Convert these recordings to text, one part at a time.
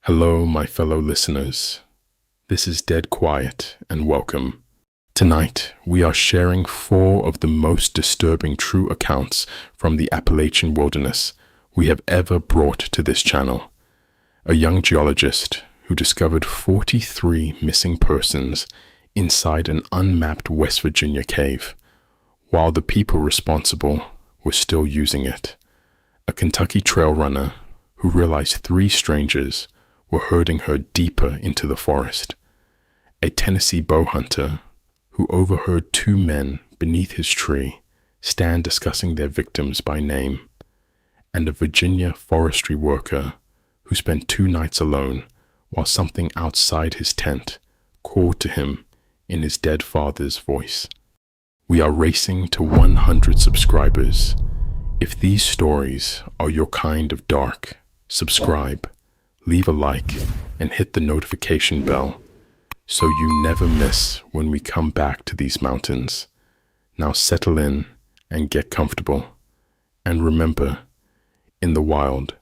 Hello, my fellow listeners. This is Dead Quiet, and welcome. Tonight, we are sharing 4 of the most disturbing true accounts from the Appalachian wilderness we have ever brought to this channel. A young geologist who discovered 43 missing persons inside an unmapped West Virginia cave, while the people responsible were still using it. A Kentucky trail runner who realized 3 strangers were herding her deeper into the forest. A Tennessee bow hunter who overheard 2 men beneath his tree stand discussing their victims by name. And a Virginia forestry worker who spent 2 nights alone while something outside his tent called to him in his dead father's voice. We are racing to 100 subscribers. If these stories are your kind of dark, subscribe, leave a like, and hit the notification bell so you never miss when we come back to these mountains. Now settle in and get comfortable. And remember, in the wild,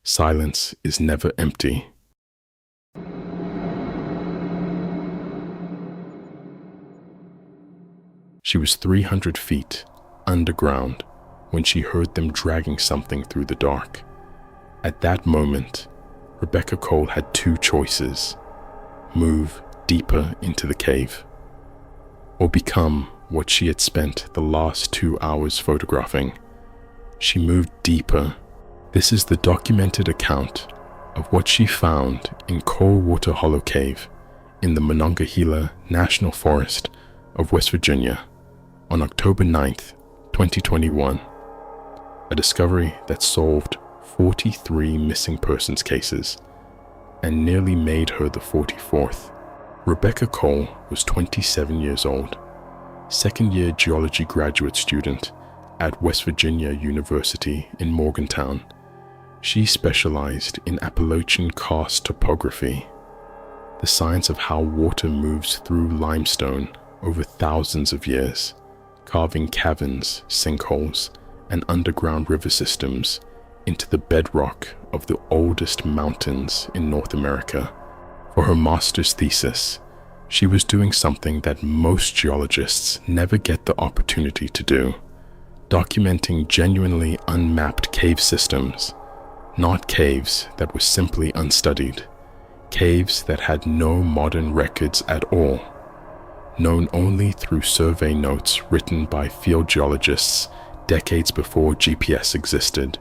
silence is never empty. She was 300 feet underground when she heard them dragging something through the dark. At that moment, R.Cole had 2 choices: move deeper into the cave, or become what she had spent the last 2 hours photographing. She moved deeper. This is the documented account of what she found in Coldwater Hollow Cave in the Monongahela National Forest of West Virginia on October 9th, 2021. A discovery that solved 43 missing persons cases and nearly made her the 44th. R.Cole was 27 years old, second-year geology graduate student at West Virginia University in Morgantown. She specialized in Appalachian karst topography, the science of how water moves through limestone over thousands of years, carving caverns, sinkholes, and underground river systems into the bedrock of the oldest mountains in North America. For her master's thesis, she was doing something that most geologists never get the opportunity to do: documenting genuinely unmapped cave systems, not caves that were simply unstudied, caves that had no modern records at all, known only through survey notes written by field geologists decades before GPS existed,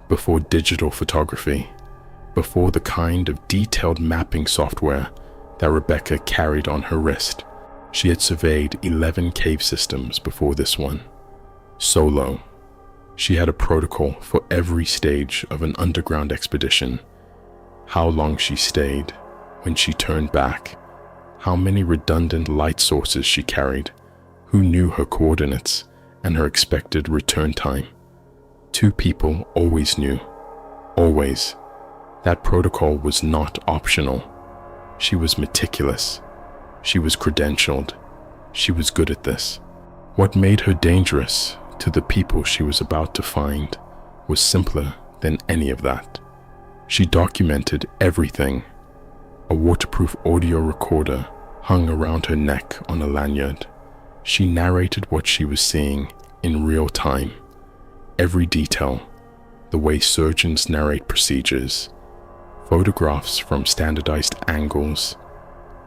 before digital photography, before the kind of detailed mapping software that Rebecca carried on her wrist. She had surveyed 11 cave systems before this one, solo. She had a protocol for every stage of an underground expedition: how long she stayed, when she turned back, how many redundant light sources she carried, who knew her coordinates, and her expected return time. 2 people always knew. Always. That protocol was not optional. She was meticulous. She was credentialed. She was good at this. What made her dangerous to the people she was about to find was simpler than any of that. She documented everything. A waterproof audio recorder hung around her neck on a lanyard. She narrated what she was seeing in real time. Every detail, the way surgeons narrate procedures, photographs from standardized angles,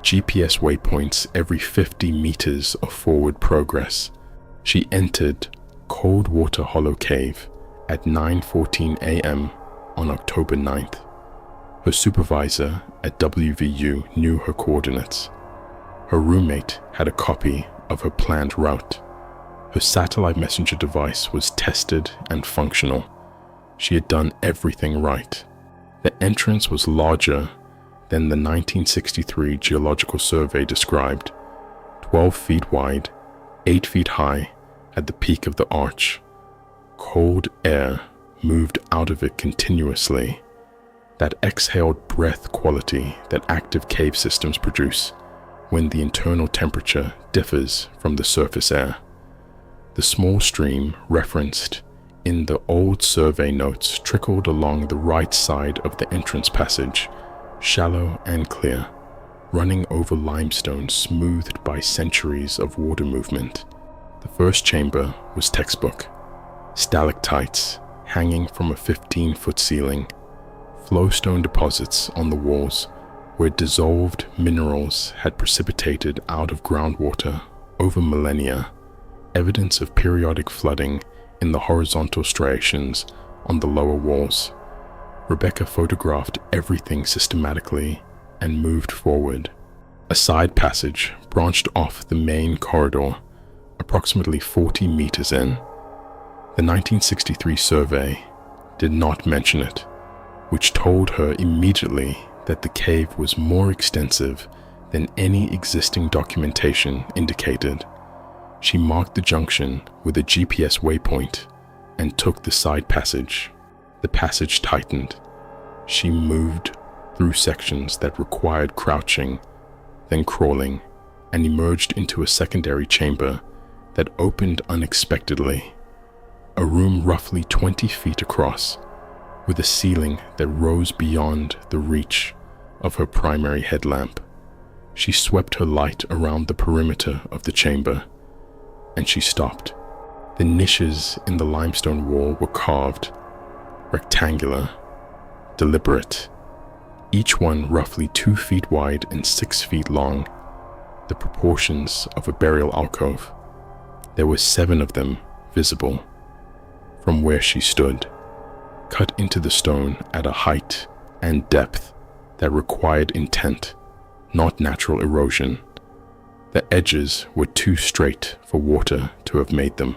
GPS waypoints every 50 meters of forward progress. She entered Coldwater Hollow Cave at 9:14 a.m. on October 9th. Her supervisor at WVU knew her coordinates. Her roommate had a copy of her planned route. Her satellite messenger device was tested and functional. She had done everything right. The entrance was larger than the 1963 geological survey described: 12 feet wide, 8 feet high at the peak of the arch. Cold air moved out of it continuously, that exhaled breath quality that active cave systems produce when the internal temperature differs from the surface air. The small stream referenced in the old survey notes trickled along the right side of the entrance passage, shallow and clear, running over limestone smoothed by centuries of water movement. The first chamber was textbook. Stalactites hanging from a 15-foot ceiling, flowstone deposits on the walls where dissolved minerals had precipitated out of groundwater over millennia, evidence of periodic flooding in the horizontal striations on the lower walls. Rebecca photographed everything systematically and moved forward. A side passage branched off the main corridor, approximately 40 meters in. The 1963 survey did not mention it, which told her immediately that the cave was more extensive than any existing documentation indicated. She marked the junction with a GPS waypoint and took the side passage. The passage tightened. She moved through sections that required crouching, then crawling, and emerged into a secondary chamber that opened unexpectedly. A room roughly 20 feet across, with a ceiling that rose beyond the reach of her primary headlamp. She swept her light around the perimeter of the chamber, and she stopped. The niches in the limestone wall were carved, rectangular, deliberate, each one roughly 2 feet wide and 6 feet long, the proportions of a burial alcove. There were 7 of them visible from where she stood, cut into the stone at a height and depth that required intent, not natural erosion. The edges were too straight for water to have made them.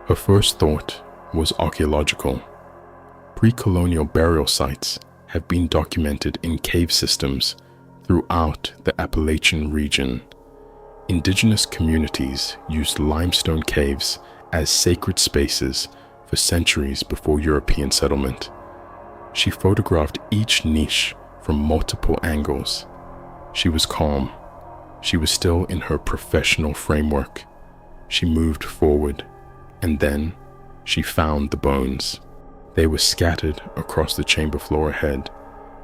Her first thought was archaeological. Pre-colonial burial sites have been documented in cave systems throughout the Appalachian region. Indigenous communities used limestone caves as sacred spaces for centuries before European settlement. She photographed each niche from multiple angles. She was calm. She was still in her professional framework. She moved forward, and then she found the bones. They were scattered across the chamber floor ahead,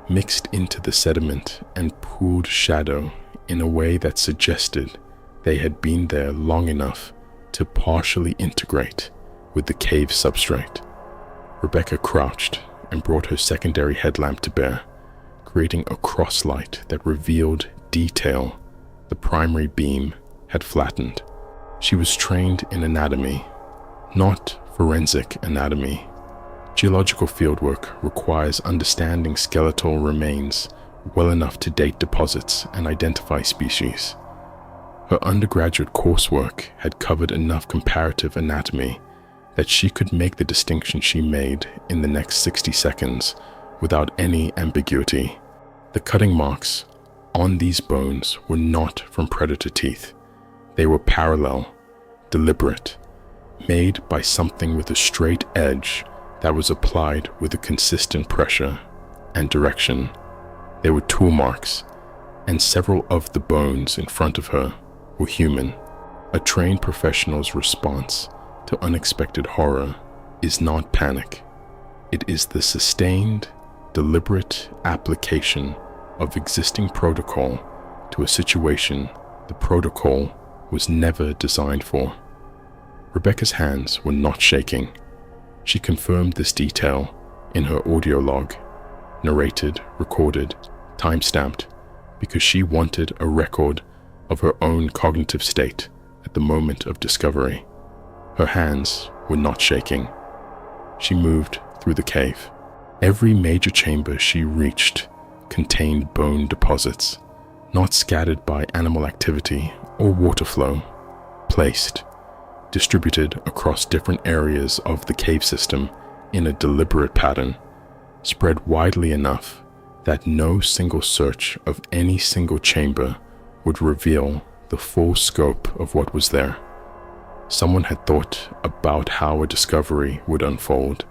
mixed into the sediment and pooled shadow in a way that suggested they had been there long enough to partially integrate with the cave substrate. Rebecca crouched and brought her secondary headlamp to bear, creating a cross-light that revealed detail the primary beam had flattened. She was trained in anatomy, not forensic anatomy. Geological fieldwork requires understanding skeletal remains well enough to date deposits and identify species. Her undergraduate coursework had covered enough comparative anatomy that she could make the distinction she made in the next 60 seconds without any ambiguity. The cutting marks on these bones were not from predator teeth. They were parallel, deliberate, made by something with a straight edge that was applied with a consistent pressure and direction. There were tool marks, and several of the bones in front of her were human. A trained professional's response to unexpected horror is not panic. It is the sustained, deliberate application of existing protocol to a situation the protocol was never designed for. Rebecca's hands were not shaking. She confirmed this detail in her audio log, narrated, recorded, time-stamped, because she wanted a record of her own cognitive state at the moment of discovery. Her hands were not shaking. She moved through the cave. Every major chamber she reached contained bone deposits, not scattered by animal activity or water flow, placed, distributed across different areas of the cave system in a deliberate pattern, spread widely enough that no single search of any single chamber would reveal the full scope of what was there. Someone had thought about how a discovery would unfold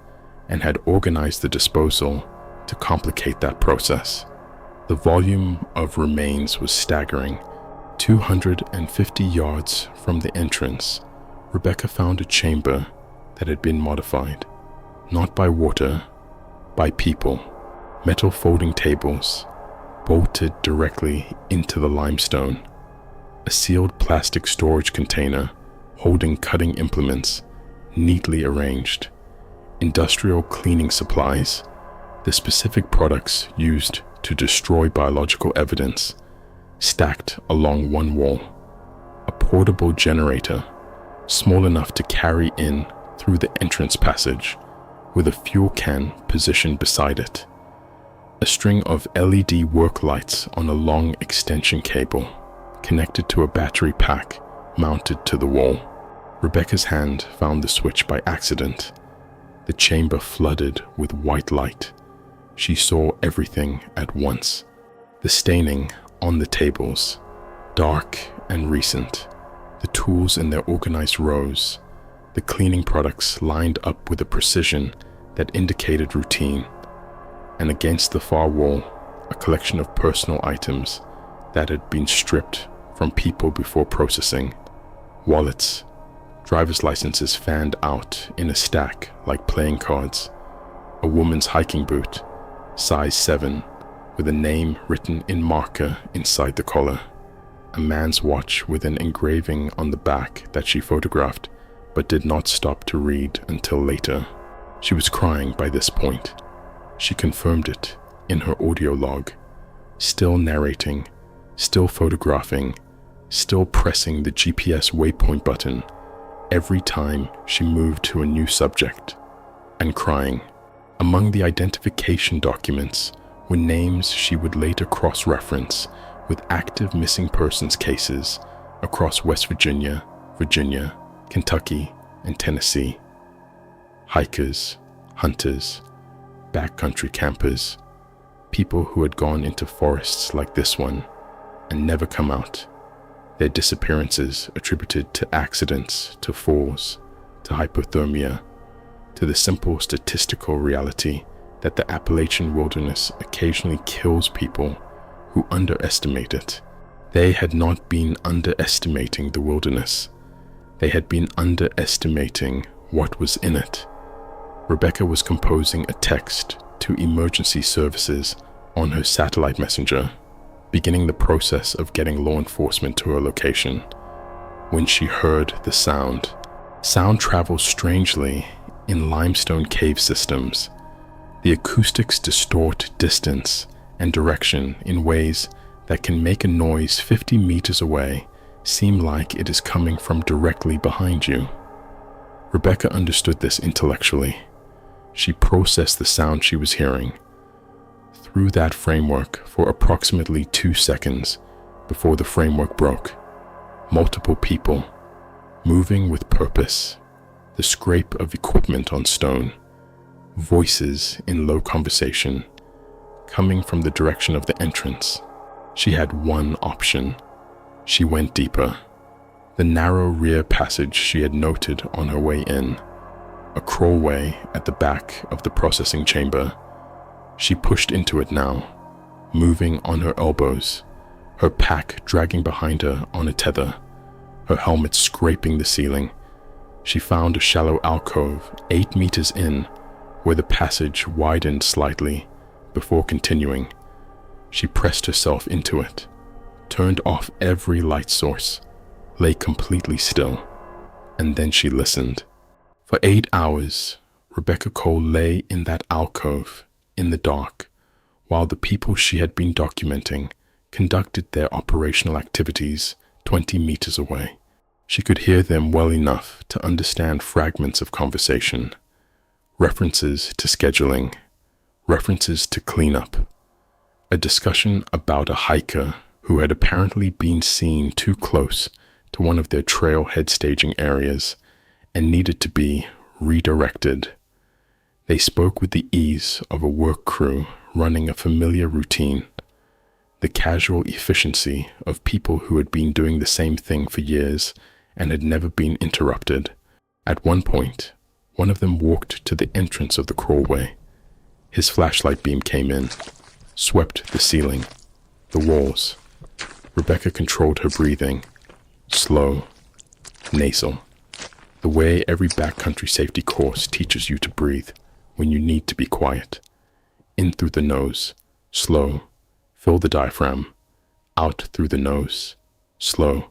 and had organized the disposal to complicate that process. The volume of remains was staggering. 250 yards from the entrance, Rebecca found a chamber that had been modified, not by water, by people. Metal folding tables, bolted directly into the limestone. A sealed plastic storage container holding cutting implements, neatly arranged. Industrial cleaning supplies, the specific products used to destroy biological evidence, stacked along one wall. A portable generator, small enough to carry in through the entrance passage, with a fuel can positioned beside it. A string of LED work lights on a long extension cable, connected to a battery pack mounted to the wall. Rebecca's hand found the switch by accident. The chamber flooded with white light. She saw everything at once. The staining on the tables, dark and recent. The tools in their organized rows. The cleaning products lined up with a precision that indicated routine. And against the far wall, a collection of personal items that had been stripped from people before processing. Wallets, driver's licenses fanned out in a stack like playing cards. A woman's hiking boot, size 7, with a name written in marker inside the collar. A man's watch with an engraving on the back that she photographed, but did not stop to read until later. She was crying by this point. She confirmed it in her audio log, still narrating, still photographing, still pressing the GPS waypoint button every time she moved to a new subject, and crying. Among the identification documents were names she would later cross-reference with active missing persons cases across West Virginia, Kentucky, and Tennessee. Hikers, hunters, backcountry campers, people who had gone into forests like this one and never come out. Their disappearances attributed to accidents, to falls, to hypothermia, to the simple statistical reality that the Appalachian wilderness occasionally kills people who underestimate it. They had not been underestimating the wilderness. They had been underestimating what was in it. Rebecca was composing a text to emergency services on her satellite messenger, beginning the process of getting law enforcement to her location, when she heard the sound. Sound travels strangely in limestone cave systems. The acoustics distort distance and direction in ways that can make a noise 50 meters away seem like it is coming from directly behind you. Rebecca understood this intellectually. She processed the sound she was hearing through that framework for approximately 2 seconds before the framework broke. Multiple people, moving with purpose, the scrape of equipment on stone, voices in low conversation, coming from the direction of the entrance. She had one option. She went deeper. The narrow rear passage she had noted on her way in, a crawlway at the back of the processing chamber. She pushed into it now, moving on her elbows, her pack dragging behind her on a tether, her helmet scraping the ceiling. She found a shallow alcove 8 meters in, where the passage widened slightly before continuing. She pressed herself into it, turned off every light source, lay completely still, and then she listened. For 8 hours, R.Cole lay in that alcove in the dark, while the people she had been documenting conducted their operational activities 20 meters away. She could hear them well enough to understand fragments of conversation, references to scheduling, references to cleanup, a discussion about a hiker who had apparently been seen too close to one of their trailhead staging areas and needed to be redirected. They spoke with the ease of a work crew running a familiar routine, the casual efficiency of people who had been doing the same thing for years and had never been interrupted. At one point, one of them walked to the entrance of the crawlway. His flashlight beam came in, swept the ceiling, the walls. Rebecca controlled her breathing, slow, nasal, the way every backcountry safety course teaches you to breathe when you need to be quiet. In through the nose, slow, Fill the diaphragm. Out through the nose. Slow.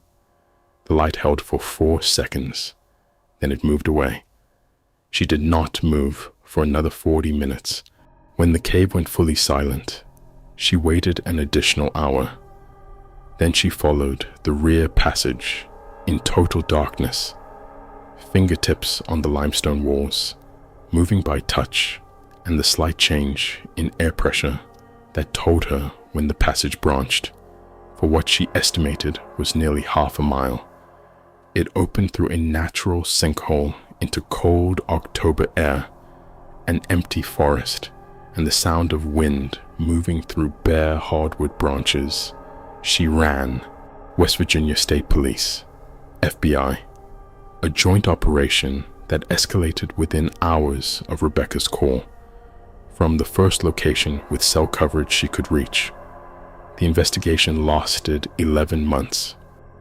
The light held for 4 seconds. Then it moved away. She did not move for another 40 minutes. When the cave went fully silent, she waited an additional hour. Then she followed the rear passage in total darkness, fingertips on the limestone walls, moving by touch and the slight change in air pressure that told her when the passage branched for what she estimated was nearly half a mile. It opened through a natural sinkhole into cold October air, an empty forest, and the sound of wind moving through bare hardwood branches. She ran. West Virginia State Police, FBI, a joint operation that escalated within hours of Rebecca's call. From the first location with cell coverage she could reach, the investigation lasted 11 months.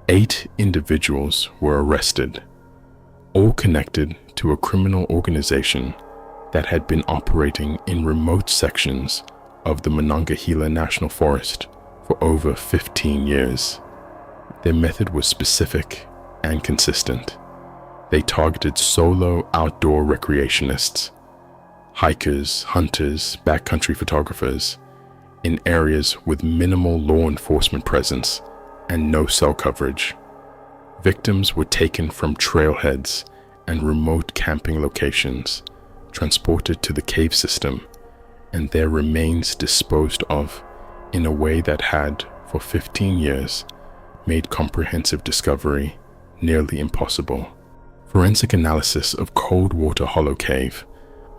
8 individuals were arrested, all connected to a criminal organization that had been operating in remote sections of the Monongahela National Forest for over 15 years. Their method was specific and consistent. They targeted solo outdoor recreationists, hikers, hunters, backcountry photographers, in areas with minimal law enforcement presence and no cell coverage. Victims were taken from trailheads and remote camping locations, transported to the cave system, and their remains disposed of in a way that had, for 15 years, made comprehensive discovery nearly impossible. Forensic analysis of Coldwater Hollow Cave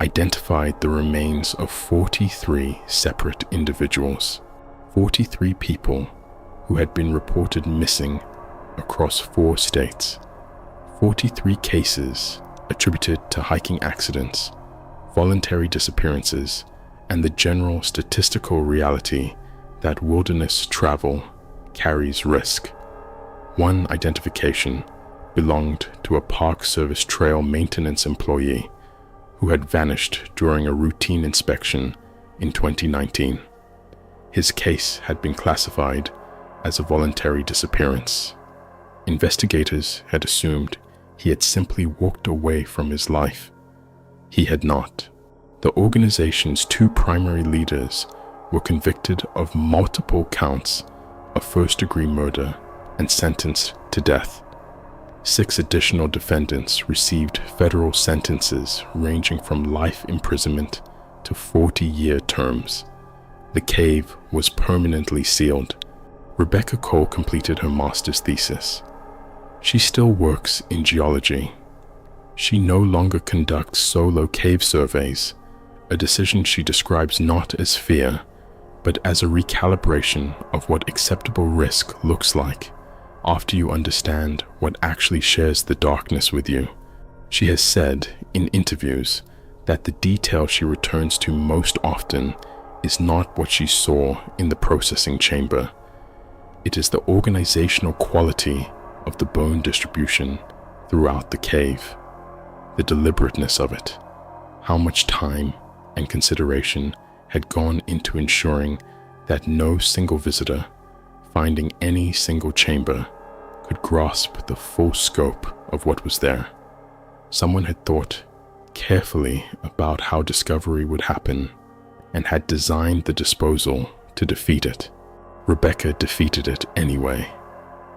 identified the remains of 43 separate individuals, 43 people who had been reported missing across 4 states, 43 cases attributed to hiking accidents, voluntary disappearances, and the general statistical reality that wilderness travel carries risk. One identification belonged to a Park Service trail maintenance employee who had vanished during a routine inspection in 2019. His case had been classified as a voluntary disappearance. Investigators had assumed he had simply walked away from his life. He had not. The organization's 2 primary leaders were convicted of multiple counts of first-degree murder and sentenced to death. 6 additional defendants received federal sentences ranging from life imprisonment to 40-year terms. The cave was permanently sealed. Rebecca Cole completed her master's thesis. She still works in geology. She no longer conducts solo cave surveys, a decision she describes not as fear, but as a recalibration of what acceptable risk looks like after you understand what actually shares the darkness with you. She has said in interviews that the detail she returns to most often is not what she saw in the processing chamber. It is the organizational quality of the bone distribution throughout the cave, the deliberateness of it, how much time and consideration had gone into ensuring that no single visitor finding any single chamber could grasp the full scope of what was there. Someone had thought carefully about how discovery would happen and had designed the disposal to defeat it. Rebecca defeated it anyway.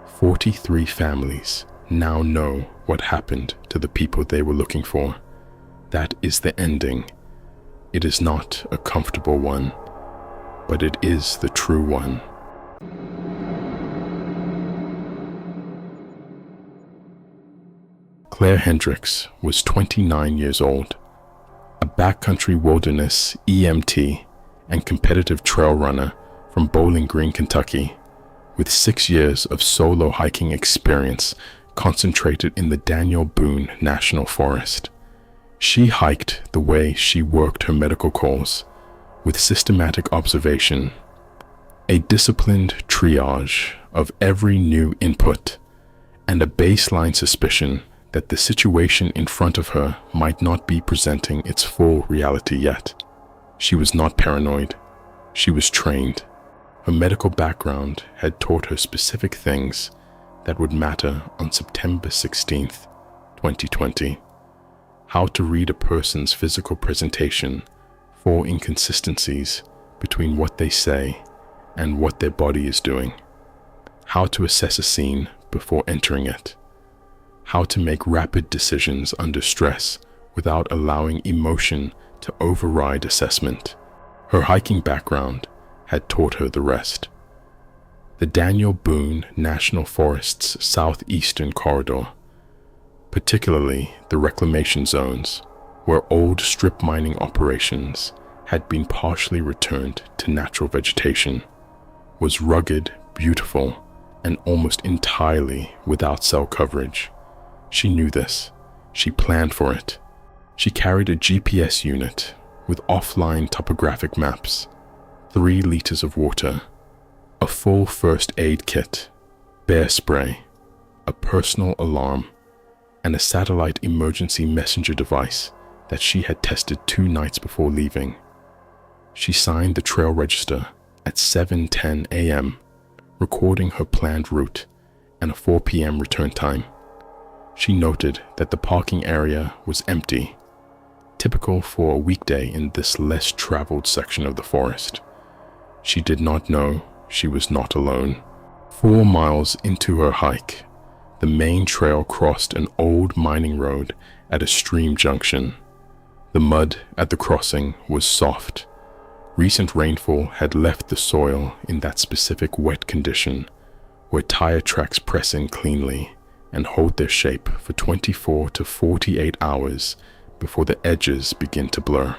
43 families now know what happened to the people they were looking for. That is the ending. It is not a comfortable one, but it is the true one. C.Hendricks was 29 years old, a backcountry wilderness EMT and competitive trail runner from Bowling Green, Kentucky, with 6 years of solo hiking experience concentrated in the Daniel Boone National Forest. She hiked the way she worked her medical calls, with systematic observation, a disciplined triage of every new input, and a baseline suspicion that the situation in front of her might not be presenting its full reality yet. She was not paranoid. She was trained. Her medical background had taught her specific things that would matter on September 16th, 2020. How to read a person's physical presentation for inconsistencies between what they say and what their body is doing. How to assess a scene before entering it. How to make rapid decisions under stress without allowing emotion to override assessment. Her hiking background had taught her the rest. The Daniel Boone National Forest's southeastern corridor, particularly the reclamation zones, where old strip mining operations had been partially returned to natural vegetation, was rugged, beautiful, and almost entirely without cell coverage. She knew this. She planned for it. She carried a GPS unit with offline topographic maps, 3 liters of water, a full first aid kit, bear spray, a personal alarm, and a satellite emergency messenger device that she had tested 2 nights before leaving. She signed the trail register at 7:10 a.m., recording her planned route and a 4 p.m. return time. She noted that the parking area was empty, typical for a weekday in this less traveled section of the forest. She did not know she was not alone. 4 miles into her hike, the main trail crossed an old mining road at a stream junction. The mud at the crossing was soft. Recent rainfall had left the soil in that specific wet condition where tire tracks press in cleanly and hold their shape for 24 to 48 hours before the edges begin to blur.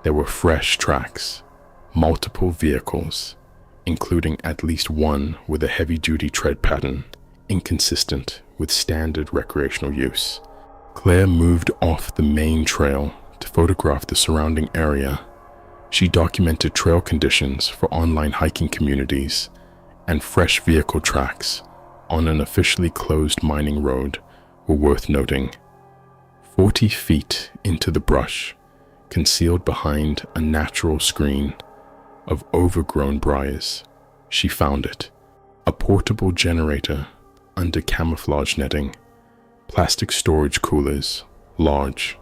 There were fresh tracks, multiple vehicles, including at least one with a heavy-duty tread pattern, inconsistent with standard recreational use. Claire moved off the main trail to photograph the surrounding area. She documented trail conditions for online hiking communities, and fresh vehicle tracks on an officially closed mining road were worth noting. 40 feet into the brush, concealed behind a natural screen of overgrown briars, she found it. A portable generator under camouflage netting, plastic storage coolers, large,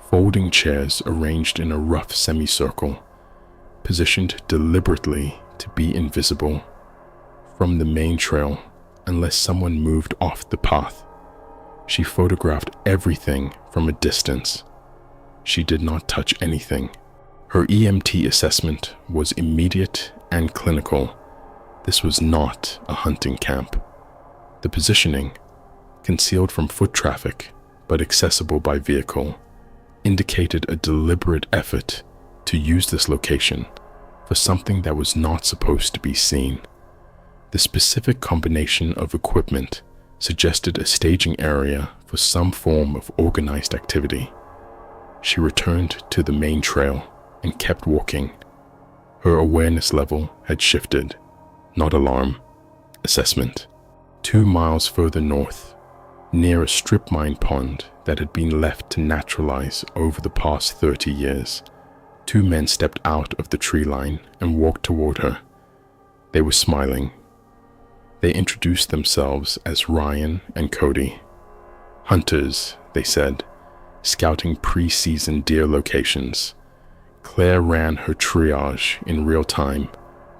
folding chairs arranged in a rough semicircle, positioned deliberately to be invisible from the main trail unless someone moved off the path. She photographed everything from a distance. She did not touch anything. Her EMT assessment was immediate and clinical. This was not a hunting camp. The positioning, concealed from foot traffic but accessible by vehicle, indicated a deliberate effort to use this location for something that was not supposed to be seen. The specific combination of equipment suggested a staging area for some form of organized activity. She returned to the main trail and kept walking. Her awareness level had shifted. Not alarm, assessment. 2 miles further north, near a strip mine pond that had been left to naturalize over the past 30 years, 2 men stepped out of the tree line and walked toward her. They were smiling. They introduced themselves as Ryan and Cody. Hunters, they said, scouting pre-season deer locations. Claire ran her triage in real time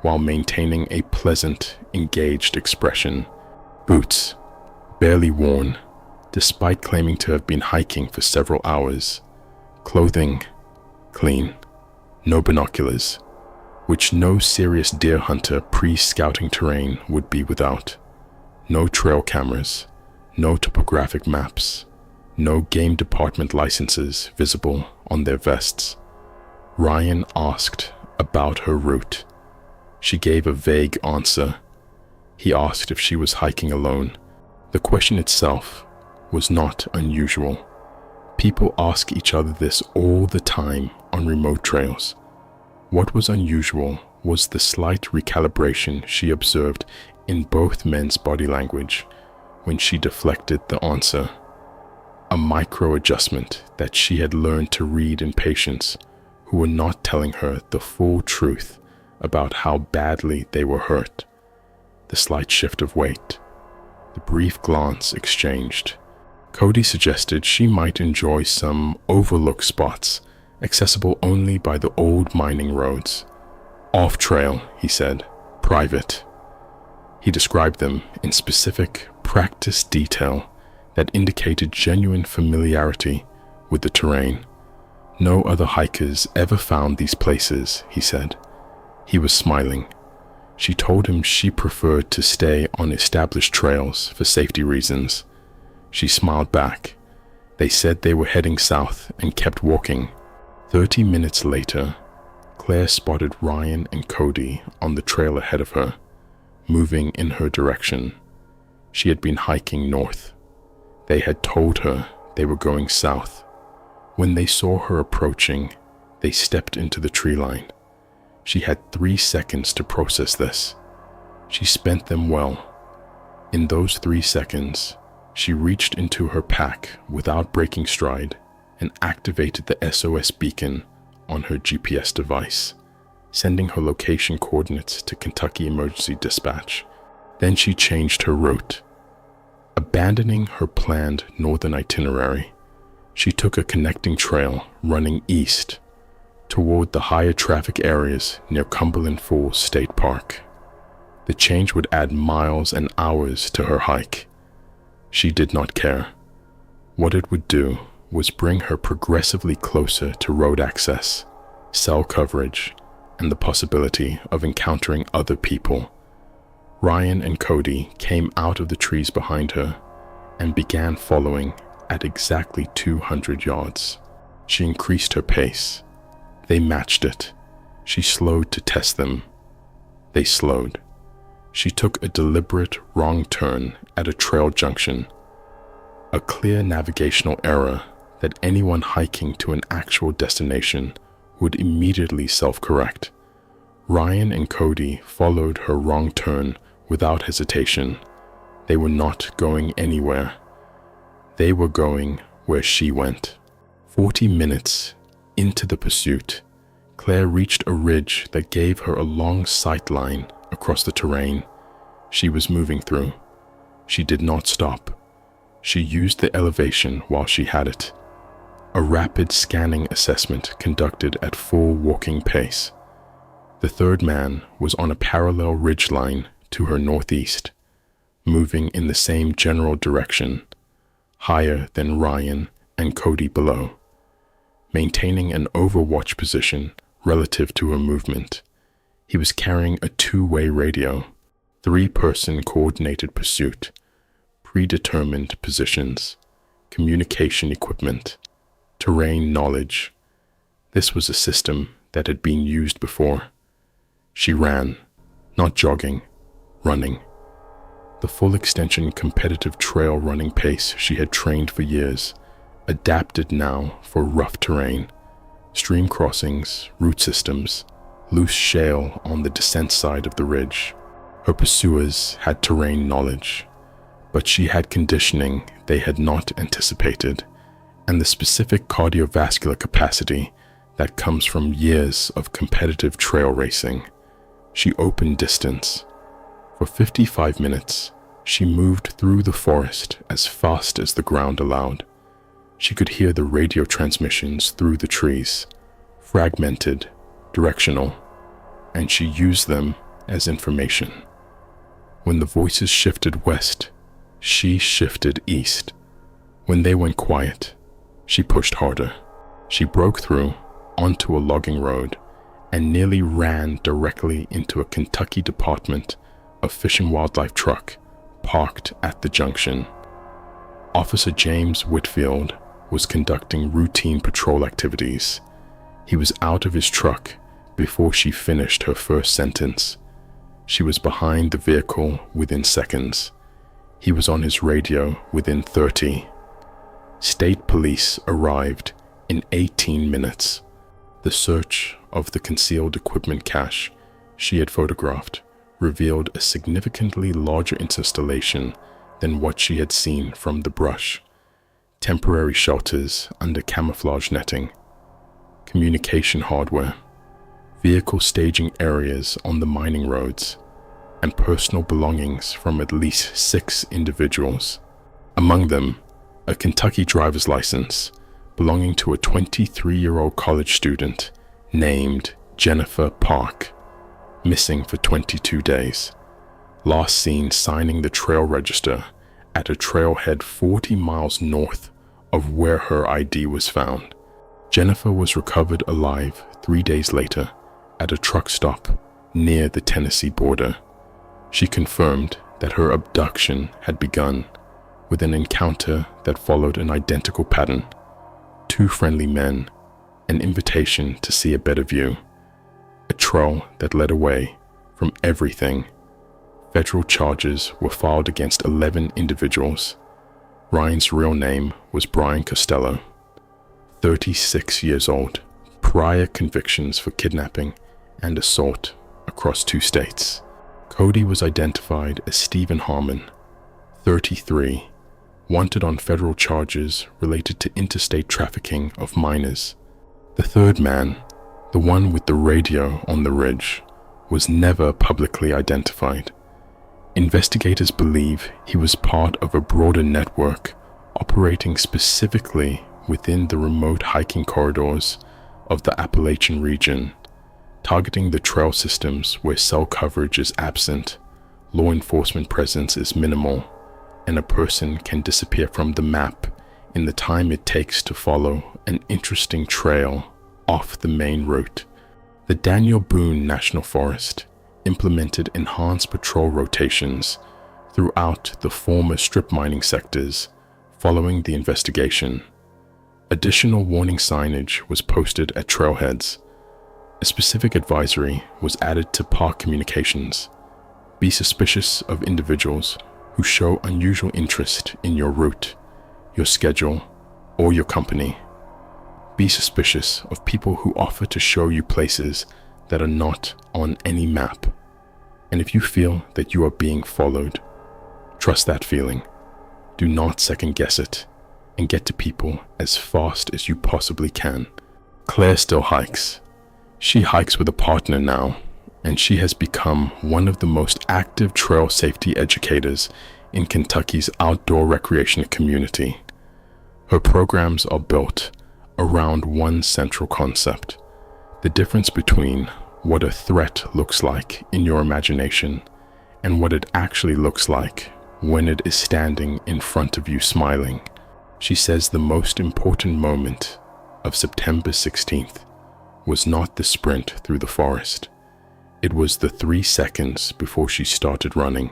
while maintaining a pleasant, engaged expression. Boots, barely worn, despite claiming to have been hiking for several hours. Clothing, clean. No binoculars, which no serious deer hunter pre-scouting terrain would be without. No trail cameras, no topographic maps, no game department licenses visible on their vests. Ryan asked about her route. She gave a vague answer. He asked if she was hiking alone. The question itself was not unusual. People ask each other this all the time on remote trails. What was unusual was the slight recalibration she observed in both men's body language when she deflected the answer. A micro-adjustment that she had learned to read in patients who were not telling her the full truth about how badly they were hurt, the slight shift of weight, the brief glance exchanged. Cody suggested she might enjoy some overlook spots accessible only by the old mining roads. Off trail, he said, private. He described them in specific, practiced detail that indicated genuine familiarity with the terrain. No other hikers ever found these places, he said. He was smiling. She told him she preferred to stay on established trails for safety reasons. She smiled back. They said they were heading south and kept walking. 30 minutes later, Claire spotted Ryan and Cody on the trail ahead of her, moving in her direction. She had been hiking north. They had told her they were going south. When they saw her approaching, they stepped into the tree line. She had 3 seconds to process this. She spent them well. In those 3 seconds, she reached into her pack without breaking stride and activated the SOS beacon on her GPS device, sending her location coordinates to Kentucky Emergency Dispatch. Then she changed her route. Abandoning her planned northern itinerary, she took a connecting trail running east toward the higher traffic areas near Cumberland Falls State Park. The change would add miles and hours to her hike. She did not care. What it would do was bring her progressively closer to road access, cell coverage, and the possibility of encountering other people. Ryan and Cody came out of the trees behind her and began following at exactly 200 yards. She increased her pace. They matched it. She slowed to test them. They slowed. She took a deliberate wrong turn at a trail junction, a clear navigational error that anyone hiking to an actual destination would immediately self-correct. Ryan and Cody followed her wrong turn without hesitation. They were not going anywhere. They were going where she went. 40 minutes into the pursuit, Claire reached a ridge that gave her a long sight line across the terrain she was moving through. She did not stop. She used the elevation while she had it. A rapid scanning assessment conducted at full walking pace. The third man was on a parallel ridge line to her northeast, moving in the same general direction, higher than Ryan and Cody below, maintaining an overwatch position relative to her movement. He was carrying a 2-way radio, 3-person coordinated pursuit, predetermined positions, communication equipment, terrain knowledge. This was a system that had been used before. She ran, not jogging, running. The full extension competitive trail running pace she had trained for years, adapted now for rough terrain, stream crossings, root systems, loose shale on the descent side of the ridge. Her pursuers had terrain knowledge, but she had conditioning they had not anticipated, and the specific cardiovascular capacity that comes from years of competitive trail racing. She opened distance. For 55 minutes, she moved through the forest as fast as the ground allowed. She could hear the radio transmissions through the trees, fragmented, directional, and she used them as information. When the voices shifted west, she shifted east. When they went quiet, she pushed harder. She broke through onto a logging road and nearly ran directly into a Kentucky Department of Fish and Wildlife truck parked at the junction. Officer James Whitfield was conducting routine patrol activities. He was out of his truck before she finished her first sentence. She was behind the vehicle within seconds. He was on his radio within 30. State police arrived in 18 minutes. The search of the concealed equipment cache she had photographed revealed a significantly larger installation than what she had seen from the brush. Temporary shelters under camouflage netting, communication hardware, vehicle staging areas on the mining roads, and personal belongings from at least 6 individuals. Among them, a Kentucky driver's license belonging to a 23-year-old college student named Jennifer Park, missing for 22 days, last seen signing the trail register at a trailhead 40 miles north of where her ID was found. Jennifer was recovered alive 3 days later at a truck stop near the Tennessee border. She confirmed that her abduction had begun with an encounter that followed an identical pattern: 2 friendly men, an invitation to see a better view, a trail that led away from everything. Federal charges were filed against 11 individuals. Ryan's real name was Brian Costello, 36 years old, prior convictions for kidnapping and assault across 2 states. Cody was identified as Stephen Harmon, 33, wanted on federal charges related to interstate trafficking of minors. The third man, the one with the radio on the ridge, was never publicly identified. Investigators believe he was part of a broader network operating specifically within the remote hiking corridors of the Appalachian region, targeting the trail systems where cell coverage is absent, law enforcement presence is minimal, and a person can disappear from the map in the time it takes to follow an interesting trail off the main route. The Daniel Boone National Forest implemented enhanced patrol rotations throughout the former strip mining sectors following the investigation. Additional warning signage was posted at trailheads. A specific advisory was added to park communications. Be suspicious of individuals who show unusual interest in your route, your schedule, or your company. Be suspicious of people who offer to show you places that are not on any map. And if you feel that you are being followed, trust that feeling. Do not second guess it, and get to people as fast as you possibly can. Claire still hikes. She hikes with a partner now, and she has become one of the most active trail safety educators in Kentucky's outdoor recreation community. Her programs are built around one central concept: the difference between what a threat looks like in your imagination and what it actually looks like when it is standing in front of you smiling. She says the most important moment of September 16th was not the sprint through the forest. It was the 3 seconds before she started running.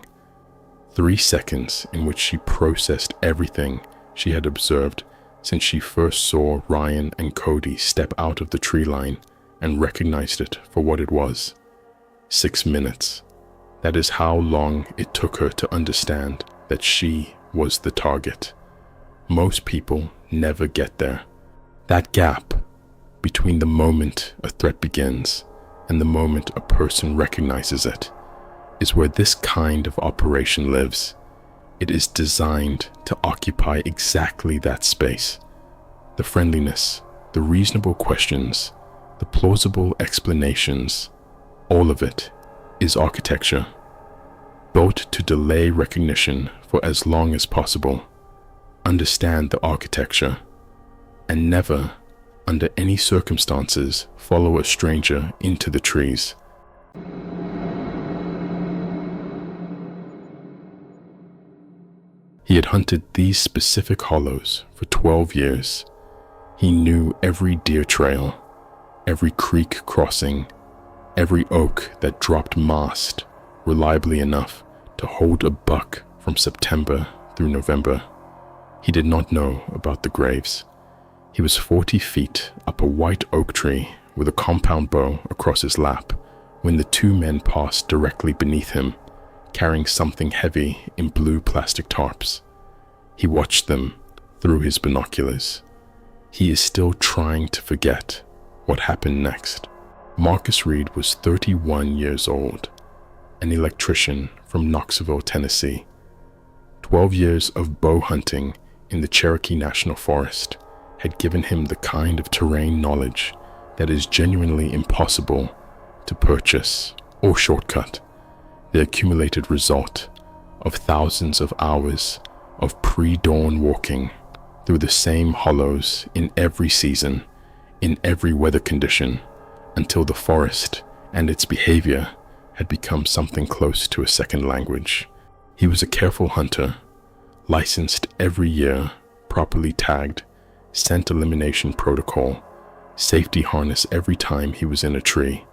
3 seconds in which she processed everything she had observed since she first saw Ryan and Cody step out of the tree line and recognized it for what it was. 6 minutes. That is how long it took her to understand that she was the target. Most people never get there. That gap between the moment a threat begins and the moment a person recognizes it is where this kind of operation lives. It is designed to occupy exactly that space. The friendliness, the reasonable questions, the plausible explanations, all of it is architecture, built to delay recognition for as long as possible. Understand the architecture, and never, under any circumstances, follow a stranger into the trees. He had hunted these specific hollows for 12 years. He knew every deer trail, every creek crossing, every oak that dropped mast reliably enough to hold a buck from September through November. He did not know about the graves. He was 40 feet up a white oak tree with a compound bow across his lap when the 2 men passed directly beneath him, carrying something heavy in blue plastic tarps. He watched them through his binoculars. He is still trying to forget what happened next. Marcus Reed was 31 years old, an electrician from Knoxville, Tennessee. 12 years of bow hunting in the Cherokee National Forest had given him the kind of terrain knowledge that is genuinely impossible to purchase or shortcut, the accumulated result of thousands of hours of pre-dawn walking through the same hollows in every season, in every weather condition, until the forest and its behavior had become something close to a second language. He was a careful hunter, licensed every year, properly tagged, scent elimination protocol, safety harness every time he was in a tree.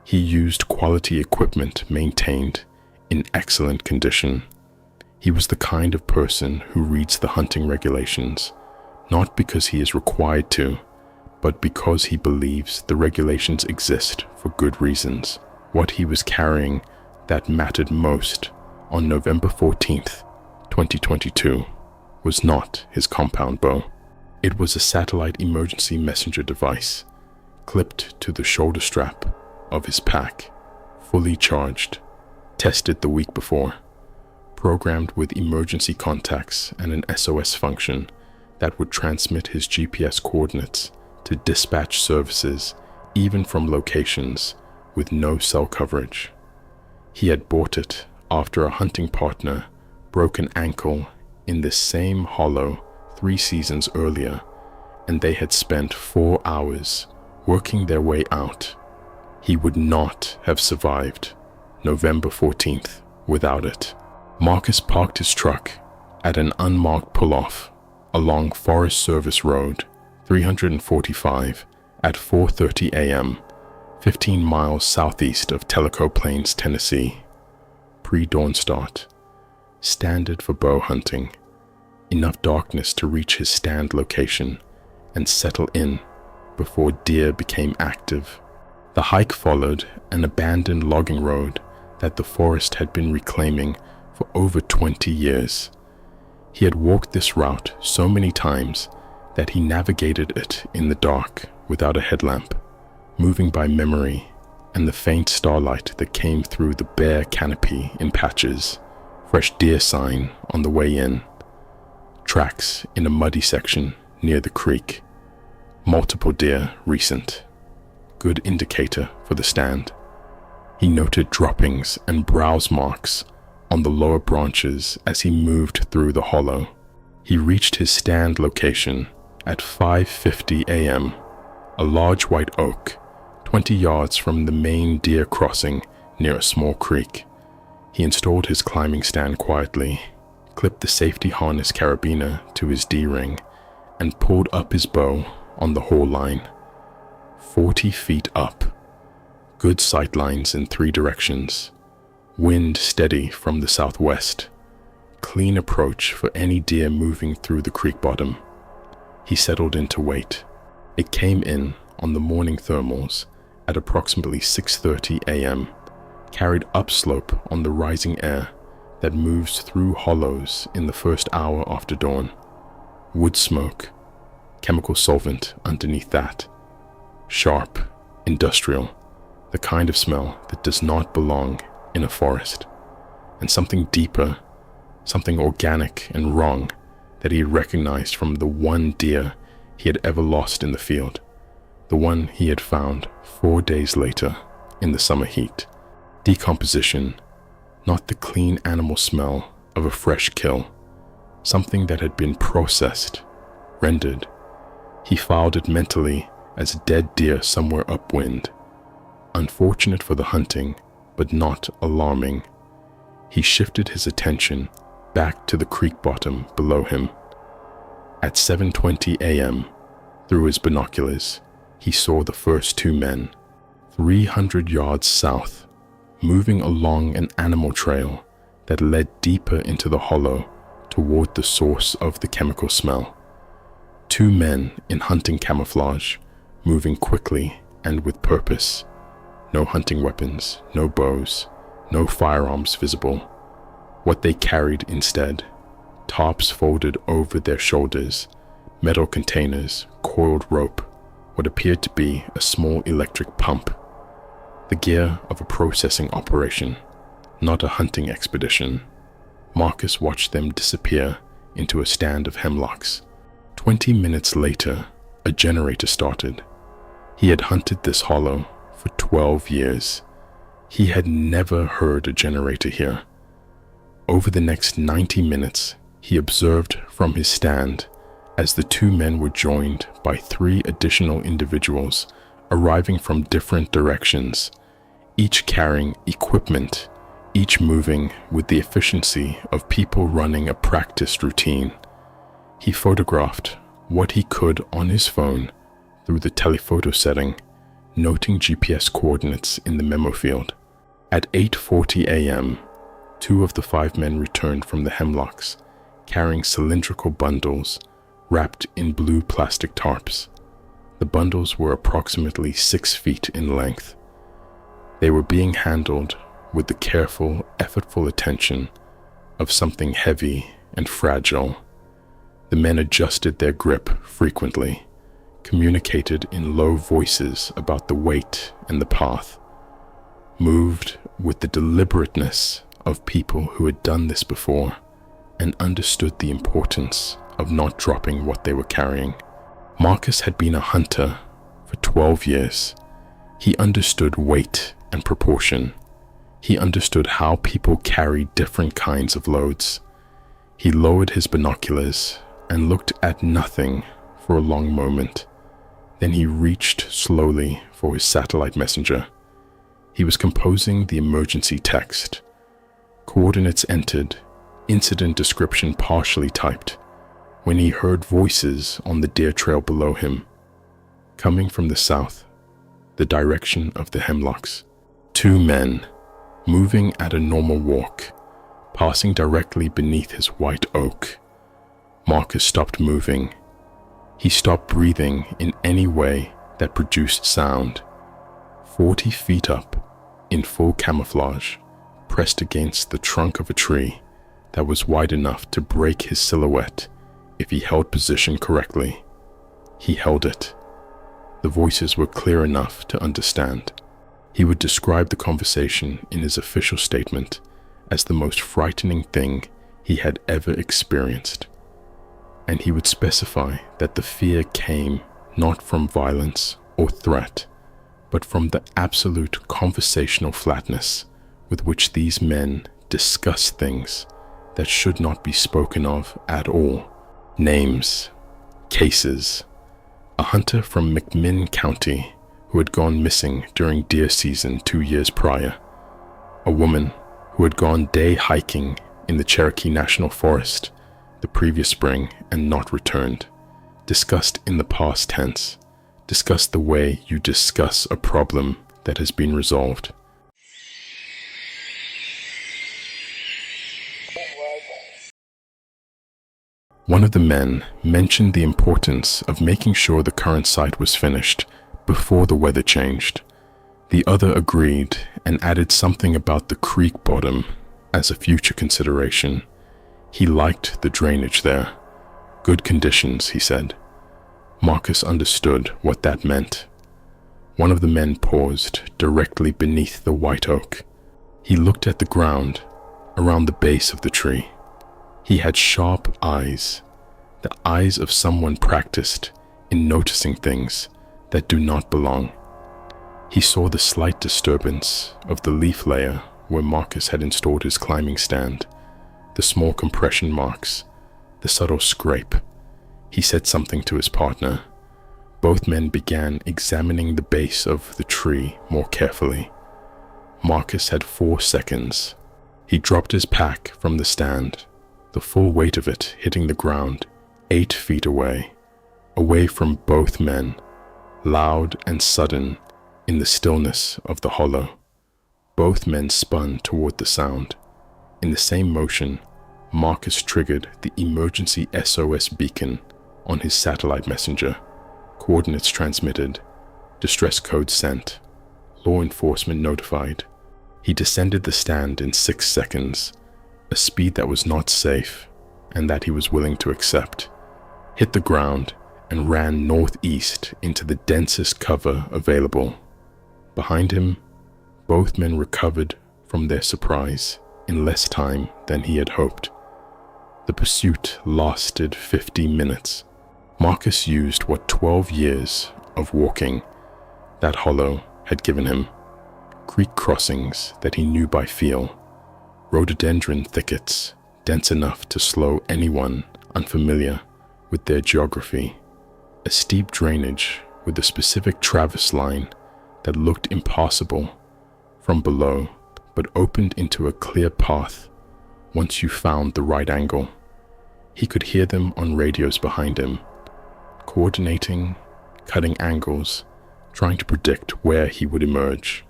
He used quality equipment maintained in excellent condition. He was the kind of person who reads the hunting regulations, not because he is required to, but because he believes the regulations exist for good reasons. What he was carrying that mattered most on November 14th, 2022, was not his compound bow. It was a satellite emergency messenger device clipped to the shoulder strap of his pack, fully charged, tested the week before, programmed with emergency contacts and an SOS function that would transmit his GPS coordinates to dispatch services even from locations with no cell coverage. He had bought it after a hunting partner broke an ankle in this same hollow 3 seasons earlier, and they had spent 4 hours working their way out. He would not have survived November 14th without it. Marcus parked his truck at an unmarked pull-off along Forest Service Road 345 at 4:30 a.m., 15 miles southeast of Tellico Plains, Tennessee. Pre-dawn start, standard for bow hunting, enough darkness to reach his stand location and settle in before deer became active. The hike followed an abandoned logging road that the forest had been reclaiming for over 20 years. He had walked this route so many times that he navigated it in the dark without a headlamp, moving by memory and the faint starlight that came through the bare canopy in patches. Fresh deer sign on the way in, tracks in a muddy section near the creek, multiple deer recent, good indicator for the stand. He noted droppings and browse marks on the lower branches as he moved through the hollow. He reached his stand location at 5:50 a.m., a large white oak, 20 yards from the main deer crossing near a small creek. He installed his climbing stand quietly, clipped the safety harness carabiner to his D-ring, and pulled up his bow on the haul line. 40 feet up, good sight lines in 3 directions, wind steady from the southwest, clean approach for any deer moving through the creek bottom. He settled in to wait. It came in on the morning thermals at approximately 6:30 a.m., carried upslope on the rising air that moves through hollows in the first hour after dawn. Wood smoke, chemical solvent underneath that. Sharp, industrial, the kind of smell that does not belong in a forest. And something deeper, something organic and wrong that he had recognized from the one deer he had ever lost in the field, the one he had found 4 days later in the summer heat. Decomposition, not the clean animal smell of a fresh kill, something that had been processed, rendered. He filed it mentally as a dead deer somewhere upwind. Unfortunate for the hunting, but not alarming. He shifted his attention back to the creek bottom below him. At 7:20 a.m., through his binoculars, he saw the first 2 men, 300 yards south, moving along an animal trail that led deeper into the hollow toward the source of the chemical smell. 2 men in hunting camouflage, moving quickly and with purpose. No hunting weapons, no bows, no firearms visible. What they carried instead, tarps folded over their shoulders, metal containers, coiled rope, what appeared to be a small electric pump. The gear of a processing operation, not a hunting expedition. Marcus watched them disappear into a stand of hemlocks. 20 minutes later, a generator started. He had hunted this hollow for 12 years. He had never heard a generator here. Over the next 90 minutes, he observed from his stand as the two men were joined by 3 additional individuals arriving from different directions, each carrying equipment, each moving with the efficiency of people running a practiced routine. He photographed what he could on his phone through the telephoto setting, noting GPS coordinates in the memo field. At 8:40 a.m., 2 of the 5 men returned from the hemlocks, carrying cylindrical bundles wrapped in blue plastic tarps. The bundles were approximately 6 feet in length. They were being handled with the careful, effortful attention of something heavy and fragile. The men adjusted their grip frequently, communicated in low voices about the weight and the path, moved with the deliberateness of people who had done this before and understood the importance of not dropping what they were carrying. Marcus had been a hunter for 12 years. He understood weight and proportion. He understood how people carry different kinds of loads. He lowered his binoculars and looked at nothing for a long moment. Then he reached slowly for his satellite messenger. He was composing the emergency text. Coordinates entered, incident description partially typed, when he heard voices on the deer trail below him, coming from the south, the direction of the hemlocks. 2 men, moving at a normal walk, passing directly beneath his white oak. Marcus stopped moving. He stopped breathing in any way that produced sound. 40 feet up, in full camouflage, pressed against the trunk of a tree that was wide enough to break his silhouette if he held position correctly. He held it. The voices were clear enough to understand. He would describe the conversation in his official statement as the most frightening thing he had ever experienced. And he would specify that the fear came not from violence or threat, but from the absolute conversational flatness with which these men discussed things that should not be spoken of at all. Names, cases. A hunter from McMinn County who had gone missing during deer season 2 years prior. A woman who had gone day hiking in the Cherokee National Forest the previous spring and not returned. Discussed in the past tense. Discussed the way you discuss a problem that has been resolved. One of the men mentioned the importance of making sure the current site was finished before the weather changed. The other agreed and added something about the creek bottom as a future consideration. He liked the drainage there. Good conditions, he said. Marcus understood what that meant. One of the men paused directly beneath the white oak. He looked at the ground around the base of the tree. He had sharp eyes, the eyes of someone practiced in noticing things that do not belong. He saw the slight disturbance of the leaf layer where Marcus had installed his climbing stand, the small compression marks, the subtle scrape. He said something to his partner. Both men began examining the base of the tree more carefully. Marcus had 4 seconds. He dropped his pack from the stand, the full weight of it hitting the ground 8 feet away from both men, loud and sudden in the stillness of the hollow. Both men spun toward the sound. In the same motion, Marcus triggered the emergency SOS beacon on his satellite messenger. Coordinates transmitted, distress code sent, law enforcement notified. He descended the stand in 6 seconds, a speed that was not safe and that he was willing to accept, hit the ground and ran northeast into the densest cover available. Behind him, both men recovered from their surprise in less time than he had hoped. The pursuit lasted 50 minutes. Marcus used what 12 years of walking, that hollow, had given him. Creek crossings that he knew by feel, rhododendron thickets dense enough to slow anyone unfamiliar with their geography, a steep drainage with a specific traverse line that looked impassable from below but opened into a clear path once you found the right angle. He could hear them on radios behind him, coordinating, cutting angles, trying to predict where he would emerge.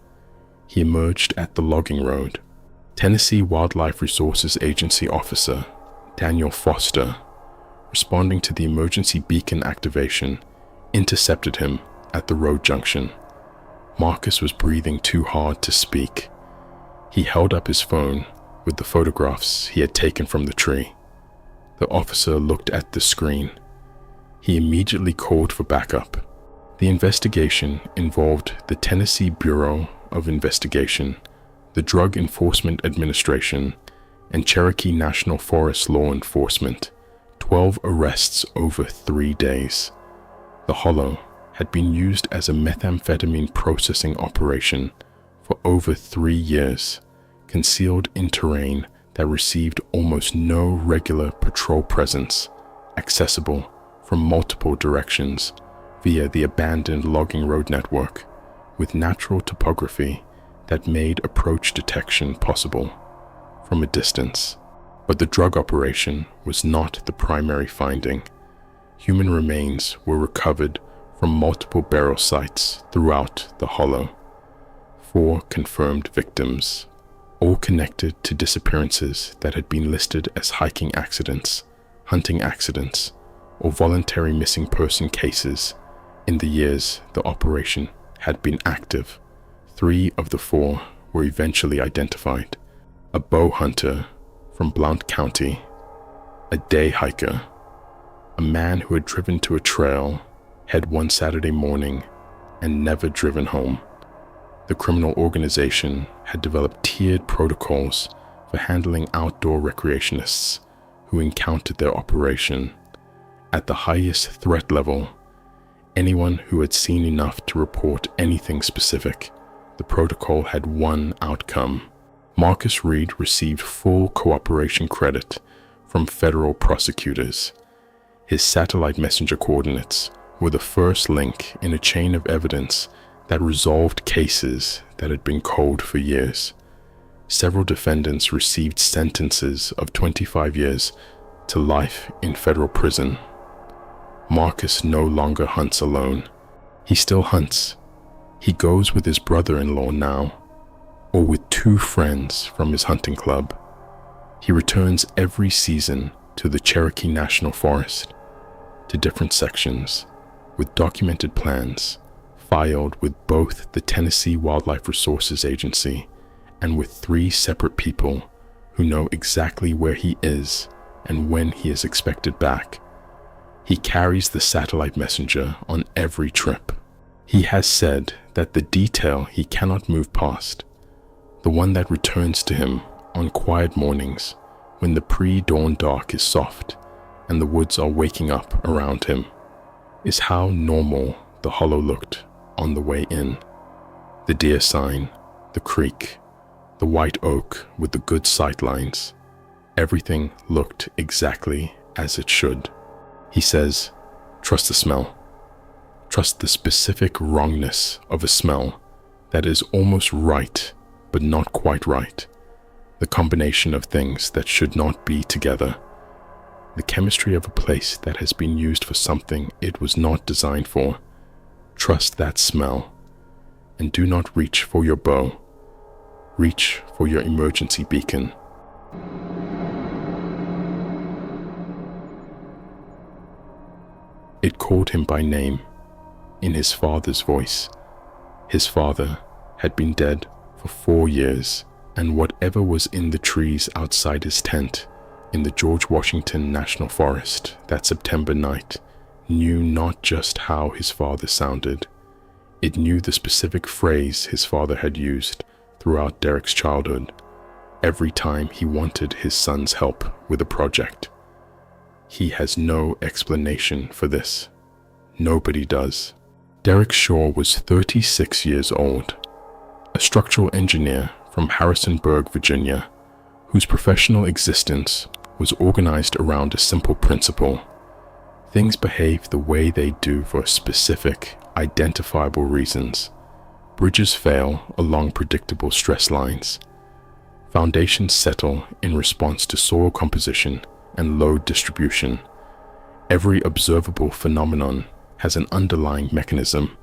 He emerged at the logging road. Tennessee Wildlife Resources Agency officer Daniel Foster, responding to the emergency beacon activation, intercepted him at the road junction. Marcus was breathing too hard to speak. He held up his phone with the photographs he had taken from the tree. The officer looked at the screen. He immediately called for backup. The investigation involved the Tennessee Bureau of Investigation, the Drug Enforcement Administration, and Cherokee National Forest law enforcement. 12 arrests over 3 days. The hollow had been used as a methamphetamine processing operation for over 3 years, concealed in terrain that received almost no regular patrol presence, accessible from multiple directions via the abandoned logging road network, with natural topography that made approach detection possible from a distance. But the drug operation was not the primary finding. Human remains were recovered from multiple burial sites throughout the hollow. 4 confirmed victims, all connected to disappearances that had been listed as hiking accidents, hunting accidents, or voluntary missing person cases in the years the operation had been active. 3 of the 4 were eventually identified: a bow hunter from Blount County, a day hiker, a man who had driven to a trail head one Saturday morning and never driven home. The criminal organization had developed tiered protocols for handling outdoor recreationists who encountered their operation. At the highest threat level, anyone who had seen enough to report anything specific, the protocol had one outcome. Marcus Reed received full cooperation credit from federal prosecutors. His satellite messenger coordinates were the first link in a chain of evidence that resolved cases that had been cold for years. Several defendants received sentences of 25 years to life in federal prison. Marcus no longer hunts alone. He still hunts. He goes with his brother-in-law now, or with 2 friends from his hunting club. He returns every season to the Cherokee National Forest, to different sections, with documented plans, filed with both the Tennessee Wildlife Resources Agency and with 3 separate people who know exactly where he is and when he is expected back. He carries the satellite messenger on every trip. He has said that the detail he cannot move past, the one that returns to him on quiet mornings when the pre-dawn dark is soft and the woods are waking up around him, is how normal the hollow looked on the way in. The deer sign, the creek, the white oak with the good sight lines, everything looked exactly as it should. He says, trust the smell. Trust the specific wrongness of a smell that is almost right but not quite right. The combination of things that should not be together. The chemistry of a place that has been used for something it was not designed for. Trust that smell, and do not reach for your bow. Reach for your emergency beacon. It called him by name, in his father's voice. His father had been dead for 4 years, and whatever was in the trees outside his tent in the George Washington National Forest that September night knew not just how his father sounded. It knew the specific phrase his father had used throughout Derek's childhood, every time he wanted his son's help with a project. He has no explanation for this. Nobody does. Derek Shaw was 36 years old, a structural engineer from Harrisonburg, Virginia, whose professional existence was organized around a simple principle. Things behave the way they do for specific, identifiable reasons. Bridges fail along predictable stress lines. Foundations settle in response to soil composition and load distribution. Every observable phenomenon has an underlying mechanism,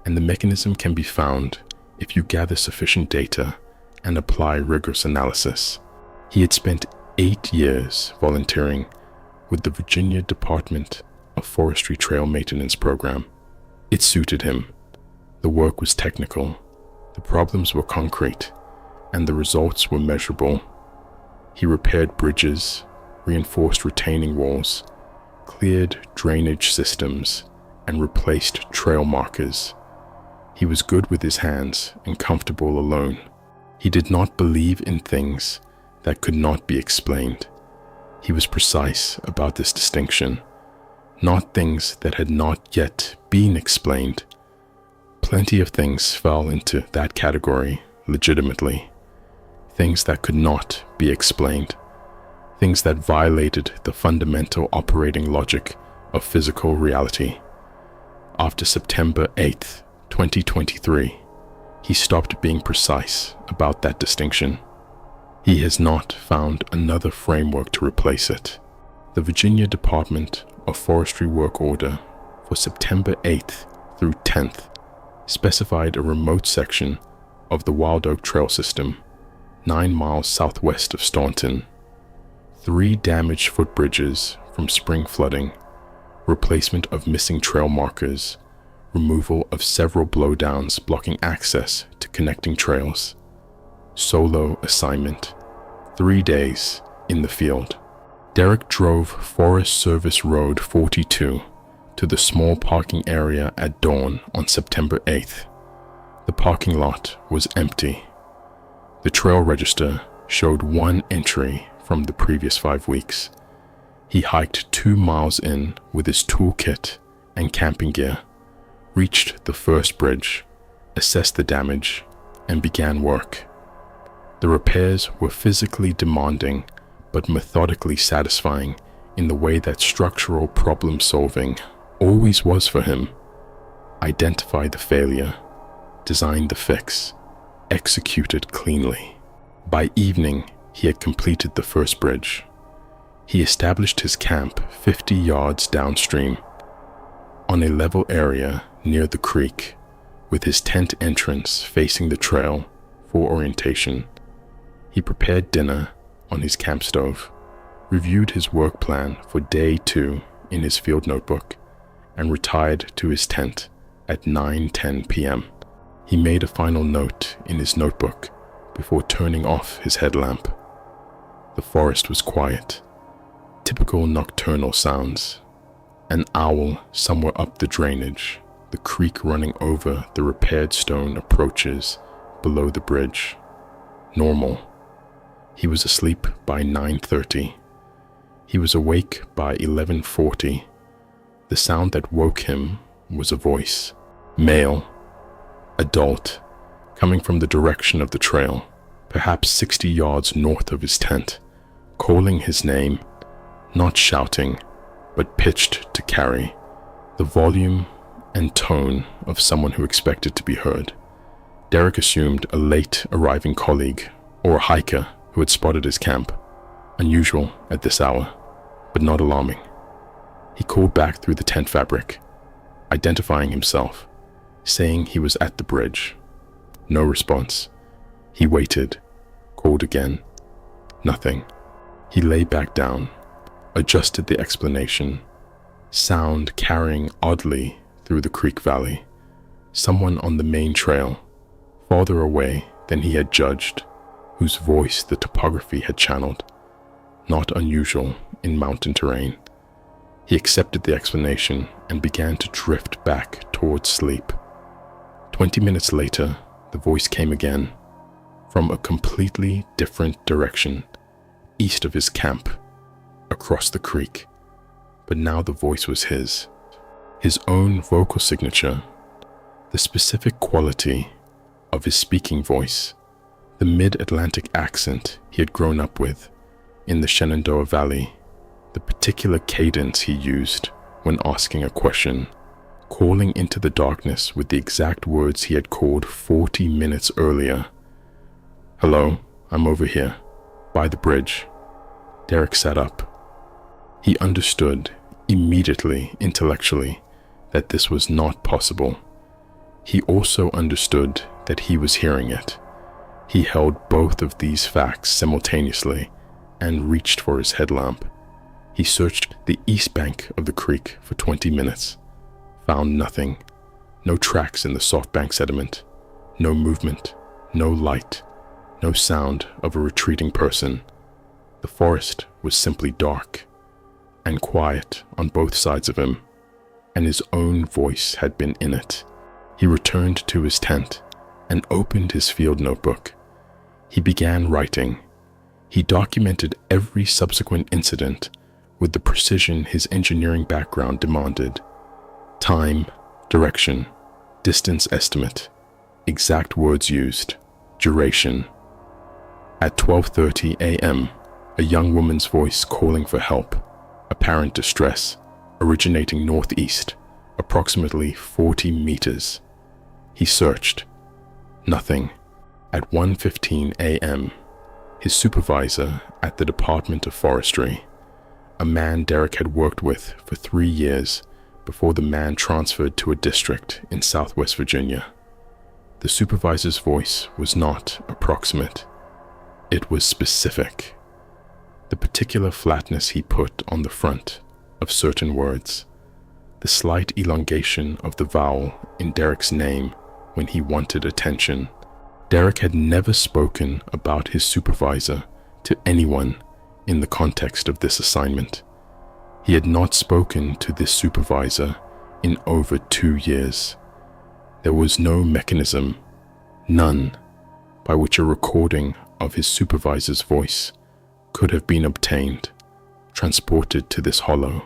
and the mechanism can be found if you gather sufficient data and apply rigorous analysis. He had spent 8 years volunteering with the Virginia Department of Forestry Trail Maintenance Program. It suited him. The work was technical, the problems were concrete, and the results were measurable. He repaired bridges, reinforced retaining walls, cleared drainage systems, and replaced trail markers. He was good with his hands and comfortable alone. He did not believe in things that could not be explained. He was precise about this distinction. Not things that had not yet been explained. Plenty of things fell into that category legitimately. Things that could not be explained. Things that violated the fundamental operating logic of physical reality. After September 8th, 2023, he stopped being precise about that distinction. He has not found another framework to replace it. The Virginia Department of Forestry Work Order for September 8th through 10th specified a remote section of the Wild Oak Trail System, 9 miles southwest of Staunton. 3 damaged footbridges from spring flooding, replacement of missing trail markers, removal of several blowdowns blocking access to connecting trails. Solo assignment, 3 days in the field. Derek drove Forest Service Road 42 to the small parking area at dawn on September 8th. The parking lot was empty. The trail register showed 1 entry from the previous 5 weeks. He hiked 2 miles in with his toolkit and camping gear, reached the first bridge, assessed the damage, and began work. The repairs were physically demanding but methodically satisfying in the way that structural problem solving always was for him. Identify the failure, design the fix, execute it cleanly. By evening, he had completed the first bridge. He established his camp 50 yards downstream, on a level area near the creek, with his tent entrance facing the trail for orientation. He prepared dinner on his camp stove, reviewed his work plan for day 2 in his field notebook, and retired to his tent at 9:10 p.m. He made a final note in his notebook before turning off his headlamp. The forest was quiet. Typical nocturnal sounds. An owl somewhere up the drainage, the creek running over the repaired stone approaches below the bridge. Normal. He was asleep by 9:30. He was awake by 11:40. The sound that woke him was a voice. Male. Adult. Coming from the direction of the trail, perhaps 60 yards north of his tent, calling his name, not shouting, but pitched to carry, the volume and tone of someone who expected to be heard. Derek assumed a late arriving colleague or a hiker who had spotted his camp, unusual at this hour, but not alarming. He called back through the tent fabric, identifying himself, saying he was at the bridge. No response. He waited, called again. Nothing. He lay back down, adjusted the explanation. Sound carrying oddly through the creek valley. Someone on the main trail, farther away than he had judged, whose voice the topography had channeled. Not unusual in mountain terrain. He accepted the explanation and began to drift back towards sleep. 20 minutes later, the voice came again, from a completely different direction, east of his camp, across the creek. But now the voice was his own vocal signature, The specific quality of his speaking voice, the mid-Atlantic accent he had grown up with in the Shenandoah Valley, the particular cadence he used when asking a question, calling into the darkness with the exact words he had called 40 minutes earlier. "Hello, I'm over here, by the bridge." Derek sat up. He understood immediately, intellectually, that this was not possible. He also understood that he was hearing it. He held both of these facts simultaneously and reached for his headlamp. He searched the east bank of the creek for 20 minutes, found nothing, no tracks in the soft bank sediment, no movement, no light, no sound of a retreating person. The forest was simply dark and quiet on both sides of him, and his own voice had been in it. He returned to his tent and opened his field notebook. He began writing. He documented every subsequent incident with the precision his engineering background demanded. Time, direction, distance estimate, exact words used, duration. At 12:30 a.m., a young woman's voice calling for help, apparent distress, originating northeast, approximately 40 meters. He searched. Nothing. At 1:15 a.m., his supervisor at the Department of Forestry, a man Derek had worked with for 3 years before the man transferred to a district in Southwest Virginia. The supervisor's voice was not approximate. It was specific. The particular flatness he put on the front of certain words, the slight elongation of the vowel in Derek's name when he wanted attention. Derek had never spoken about his supervisor to anyone in the context of this assignment. He had not spoken to this supervisor in over 2 years. There was no mechanism, none, by which a recording of his supervisor's voice could have been obtained, transported to this hollow,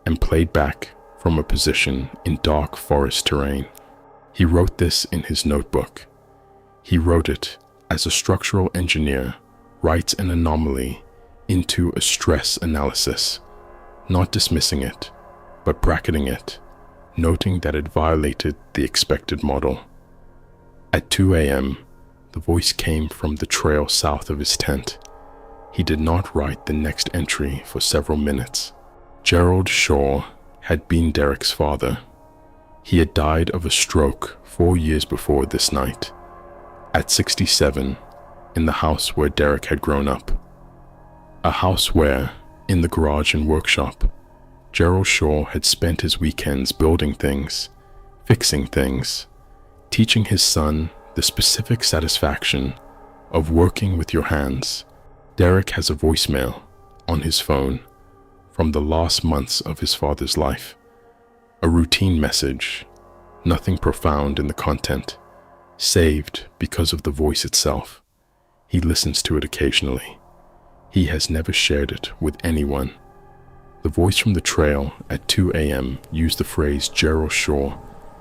and played back from a position in dark forest terrain. He wrote this in his notebook. He wrote it as a structural engineer writes an anomaly into a stress analysis, not dismissing it, but bracketing it, noting that it violated the expected model. At 2 a.m., the voice came from the trail south of his tent. He did not write the next entry for several minutes. Gerald Shaw had been Derek's father. He had died of a stroke 4 years before this night, at 67, in the house where Derek had grown up. A house where, in the garage and workshop, Gerald Shaw had spent his weekends building things, fixing things, teaching his son the specific satisfaction of working with your hands. Derek has a voicemail on his phone from the last months of his father's life. A routine message, nothing profound in the content, saved because of the voice itself. He listens to it occasionally. He has never shared it with anyone. The voice from the trail at 2 a.m. used the phrase Gerald Shaw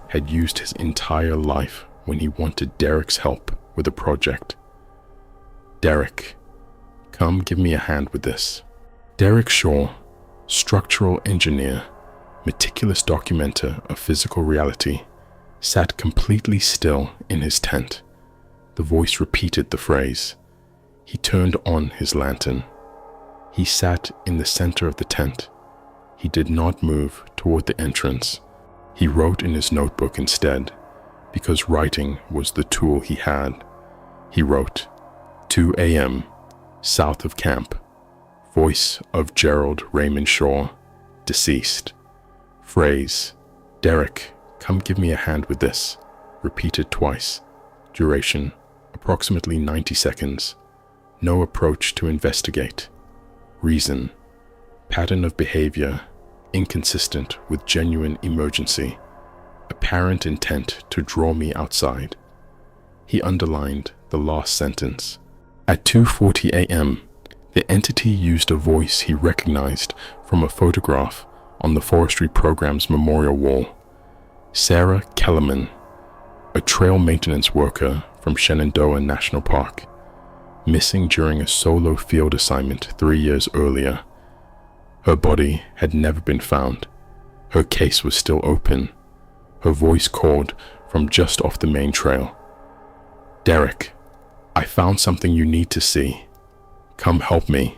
had used his entire life when he wanted Derek's help with a project. "Derek, come give me a hand with this." Derek Shaw, structural engineer, meticulous documenter of physical reality, sat completely still in his tent. The voice repeated the phrase. He turned on his lantern. He sat in the center of the tent. He did not move toward the entrance. He wrote in his notebook instead, because writing was the tool he had. He wrote, 2 a.m., south of camp, voice of Gerald Raymond Shaw, deceased. Phrase, "Derek, come give me a hand with this," repeated twice. Duration, approximately 90 seconds. No approach to investigate. Reason, pattern of behavior, inconsistent with genuine emergency. Apparent intent to draw me outside. He underlined the last sentence. At 2:40 a.m., the entity used a voice he recognized from a photograph on the forestry program's memorial wall. Sarah Kellerman, a trail maintenance worker from Shenandoah National Park, missing during a solo field assignment 3 years earlier. Her body had never been found. Her case was still open. Her voice called from just off the main trail. "Derek, I found something you need to see. Come help me."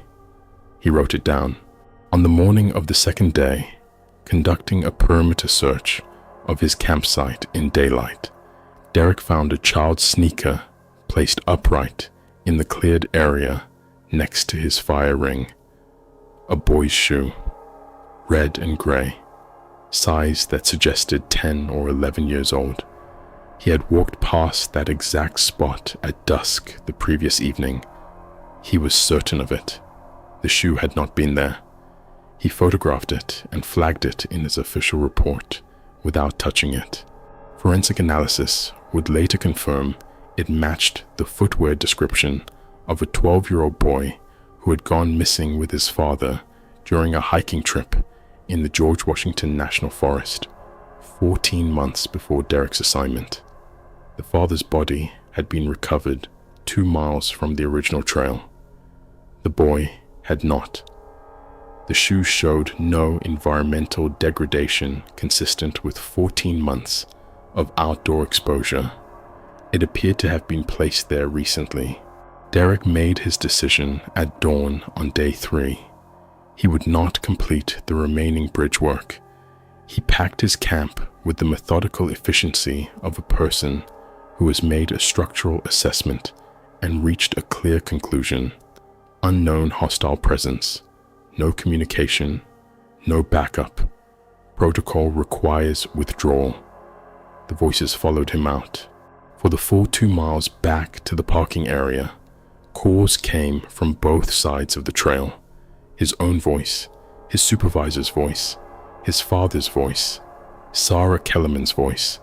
He wrote it down. On the morning of the second day, conducting a perimeter search of his campsite in daylight, Derek found a child's sneaker placed upright in the cleared area next to his fire ring. A boy's shoe, red and gray, size that suggested 10 or 11 years old. He had walked past that exact spot at dusk the previous evening. He was certain of it. The shoe had not been there. He photographed it and flagged it in his official report without touching it. Forensic analysis would later confirm it matched the footwear description of a 12-year-old boy who had gone missing with his father during a hiking trip in the George Washington National Forest 14 months before Derek's assignment. The father's body had been recovered 2 miles from the original trail. The boy had not. The shoe showed no environmental degradation consistent with 14 months of outdoor exposure. It appeared to have been placed there recently. Derek made his decision at dawn on day 3. He would not complete the remaining bridge work. He packed his camp with the methodical efficiency of a person who has made a structural assessment and reached a clear conclusion. Unknown hostile presence. No communication. No backup. Protocol requires withdrawal. The voices followed him out. For the full 2 miles back to the parking area, calls came from both sides of the trail. His own voice, his supervisor's voice, his father's voice, Sarah Kellerman's voice,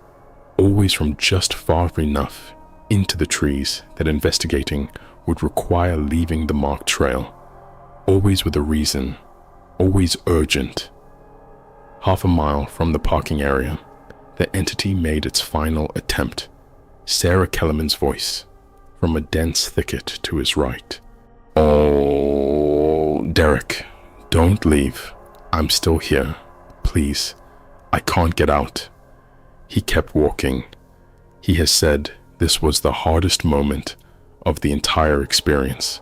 always from just far enough into the trees that investigating would require leaving the marked trail, always with a reason, always urgent. Half a mile from the parking area, the entity made its final attempt. Sarah Kellerman's voice, from a dense thicket to his right. "Oh, Derek, don't leave. I'm still here. Please, I can't get out." He kept walking. He has said this was the hardest moment of the entire experience.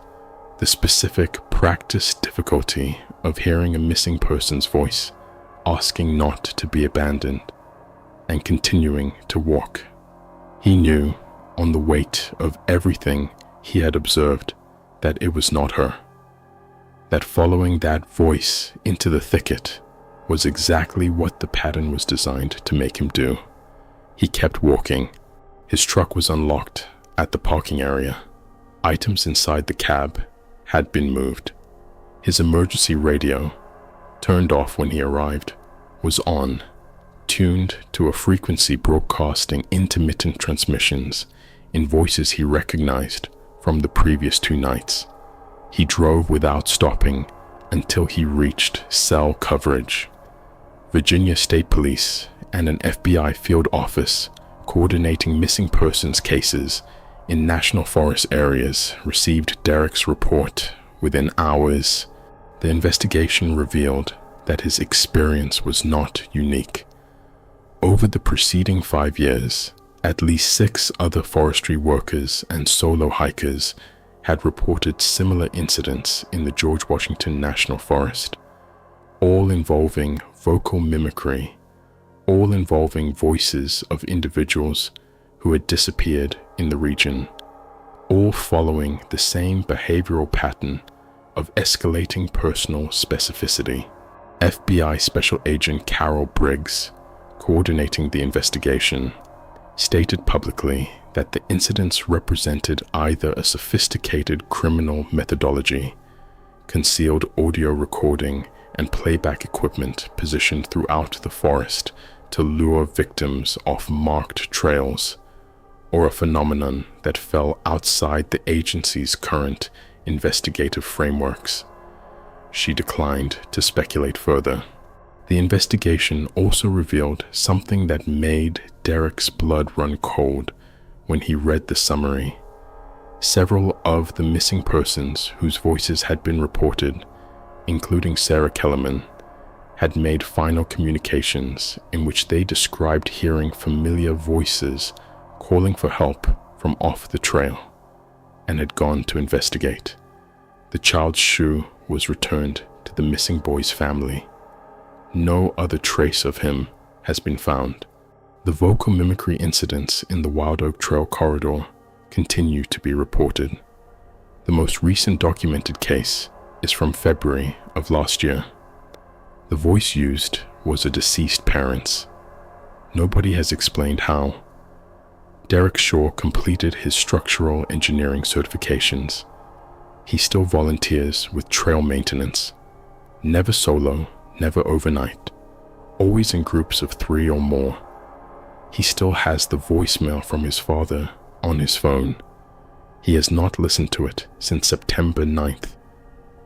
The specific practice difficulty of hearing a missing person's voice, asking not to be abandoned, and continuing to walk. He knew, on the weight of everything he had observed, that it was not her. That following that voice into the thicket was exactly what the pattern was designed to make him do. He kept walking. His truck was unlocked at the parking area. Items inside the cab had been moved. His emergency radio, turned off when he arrived, was on, tuned to a frequency broadcasting intermittent transmissions in voices he recognized from the previous 2 nights. He drove without stopping until he reached cell coverage. Virginia State Police and an FBI field office coordinating missing persons cases in national forest areas received Derek's report within hours. The investigation revealed that his experience was not unique. Over the preceding 5 years, at least 6 other forestry workers and solo hikers had reported similar incidents in the George Washington National Forest, all involving vocal mimicry, all involving voices of individuals who had disappeared in the region, all following the same behavioral pattern of escalating personal specificity. FBI Special Agent Carol Briggs, coordinating the investigation, stated publicly that the incidents represented either a sophisticated criminal methodology, concealed audio recording and playback equipment positioned throughout the forest to lure victims off marked trails, or a phenomenon that fell outside the agency's current investigative frameworks. She declined to speculate further. The investigation also revealed something that made Derek's blood run cold when he read the summary. Several of the missing persons whose voices had been reported, including Sarah Kellerman, had made final communications in which they described hearing familiar voices calling for help from off the trail, and had gone to investigate. The child's shoe was returned to the missing boy's family. No other trace of him has been found. The vocal mimicry incidents in the Wild Oak Trail corridor continue to be reported. The most recent documented case is from February of last year. The voice used was a deceased parent's. Nobody has explained how. Derek Shaw completed his structural engineering certifications. He still volunteers with trail maintenance. Never solo, never overnight. Always in groups of 3 or more. He still has the voicemail from his father on his phone. He has not listened to it since September 9th,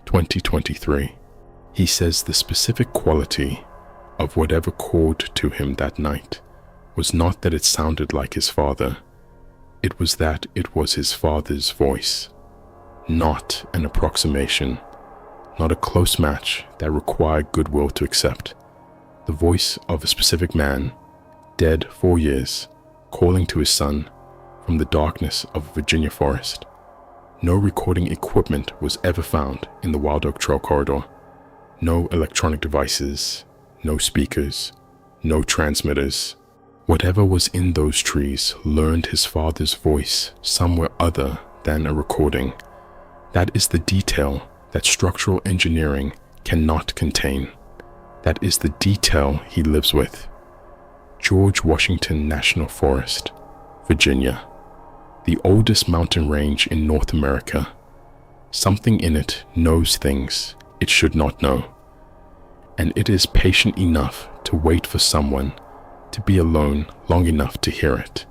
2023. He says the specific quality of whatever called to him that night was not that it sounded like his father. It was that it was his father's voice. Not an approximation, not a close match that required goodwill to accept. The voice of a specific man, dead 4 years, calling to his son from the darkness of a Virginia forest. No recording equipment was ever found in the Wild Oak Trail corridor. No electronic devices, no speakers, no transmitters. Whatever was in those trees learned his father's voice somewhere other than a recording. That is the detail that structural engineering cannot contain. That is the detail he lives with. George Washington National Forest, Virginia. The oldest mountain range in North America. Something in it knows things it should not know. And it is patient enough to wait for someone to be alone long enough to hear it.